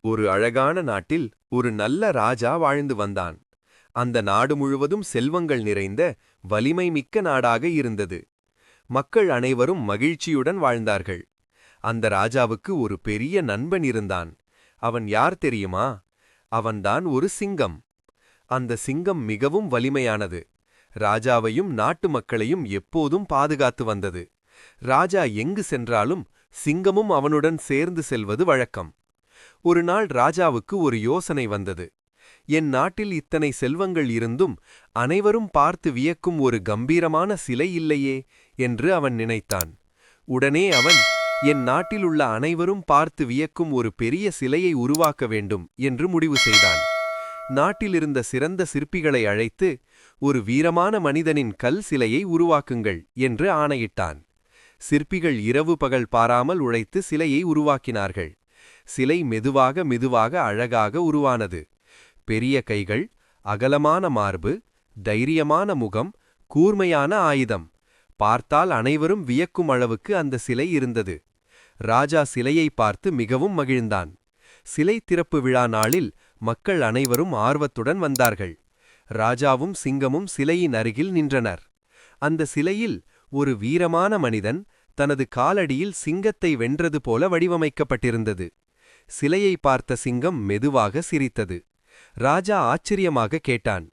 ஒரு அழகான நாட்டில் ஒரு நல்ல ராஜா வாழ்ந்து வந்தான். அந்த நாடு முழுவதும் செல்வங்கள் நிறைந்த வலிமை மிக்க நாடாக இருந்தது. மக்கள் அனைவரும் மகிழ்ச்சியுடன் வாழ்ந்தார்கள். அந்த ராஜாவுக்கு ஒரு பெரிய நண்பன் இருந்தான். அவன் யார் தெரியுமா? அவன்தான் ஒரு சிங்கம். அந்த சிங்கம் மிகவும் வலிமையானது. ராஜாவையும் நாட்டு மக்களையும் எப்போதும் பாதுகாத்து வந்தது. ராஜா எங்கு சென்றாலும் சிங்கமும் அவனுடன் சேர்ந்து செல்வது வழக்கம். ஒரு நாள் ராஜாவுக்கு ஒரு யோசனை வந்தது. என் நாட்டில் இத்தனை செல்வங்கள் இருந்தும் அனைவரும் பார்த்து வியக்கும் ஒரு கம்பீரமான சிலை இல்லையே என்று அவன் நினைத்தான். உடனே அவன், என் நாட்டிலுள்ள அனைவரும் பார்த்து வியக்கும் ஒரு பெரிய சிலையை உருவாக்க வேண்டும் என்று முடிவு செய்தான். நாட்டிலிருந்த சிறந்த சிற்பிகளை அழைத்து, ஒரு வீரமான மனிதனின் கல் சிலையை உருவாக்குங்கள் என்று ஆணையிட்டான். சிற்பிகள் இரவு பகல் பாராமல் உழைத்து சிலையை உருவாக்கினார்கள். சிலை மெதுவாக மெதுவாக அழகாக உருவானது. பெரிய கைகள், அகலமான மார்பு, தைரியமான முகம், கூர்மையான ஆயுதம். பார்த்தால் அனைவரும் வியக்கும் அளவுக்கு அந்த சிலை இருந்தது. ராஜா சிலையை பார்த்து மிகவும் மகிழ்ந்தான். சிலை திறப்பு விழா நாளில் மக்கள் அனைவரும் ஆர்வத்துடன் வந்தார்கள். ராஜாவும் சிங்கமும் சிலையின் அருகில் நின்றனர். அந்த சிலையில் ஒரு வீரமான மனிதன் தனது காலடியில் சிங்கத்தை வென்றது போல வடிவமைக்கப்பட்டிருந்தது. சிலையை பார்த்த சிங்கம் மெதுவாக சிரித்தது. ராஜா ஆச்சரியமாக கேட்டான்,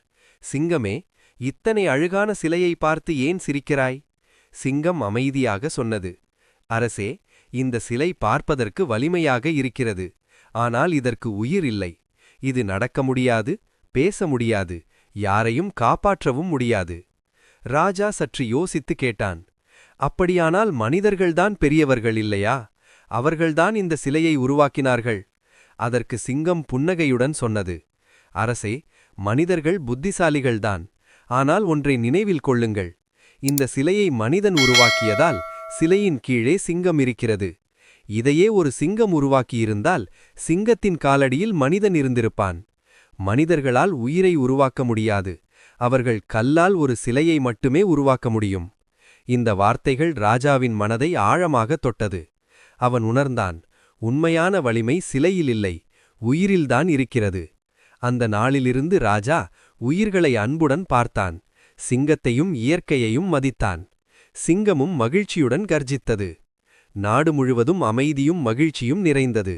சிங்கமே, இத்தனை அழகான சிலையை பார்த்து ஏன் சிரிக்கிறாய்? சிங்கம் அமைதியாக சொன்னது, அரசே, இந்த சிலை பார்ப்பதற்கு வலிமையாக இருக்கிறது. ஆனால் இதற்கு உயிர் இல்லை. இது நடக்க முடியாது, பேச முடியாது, யாரையும் காப்பாற்றவும் முடியாது. ராஜா சற்று யோசித்து கேட்டான், அப்படியானால் மனிதர்கள்தான் பெரியவர்கள் இல்லையா? அவர்கள்தான் இந்த சிலையை உருவாக்கினார்கள். அதற்கு சிங்கம் புன்னகையுடன் சொன்னது, அரசே, மனிதர்கள் புத்திசாலிகள்தான். ஆனால் ஒன்றை நினைவில் கொள்ளுங்கள். இந்த சிலையை மனிதன் உருவாக்கியதால் சிலையின் கீழே சிங்கம் இருக்கிறது. இதையே ஒரு சிங்கம் உருவாக்கியிருந்தால் சிங்கத்தின் காலடியில் மனிதன் இருந்திருப்பான். மனிதர்களால் உயிரை உருவாக்க முடியாது. அவர்கள் கல்லால் ஒரு சிலையை மட்டுமே உருவாக்க முடியும். இந்த வார்த்தைகள் ராஜாவின் மனதை ஆழமாக தொட்டது. அவன் உணர்ந்தான், உண்மையான வலிமை சிலையில் இல்லை, உயிரில்தான் இருக்கிறது. அந்த நாளிலிருந்து ராஜா உயிர்களை அன்புடன் பார்த்தான். சிங்கத்தையும் இயற்கையையும் மதித்தான். சிங்கமும் மகிழ்ச்சியுடன் கர்ஜித்தது. நாடு முழுவதும் அமைதியும் மகிழ்ச்சியும் நிறைந்தது.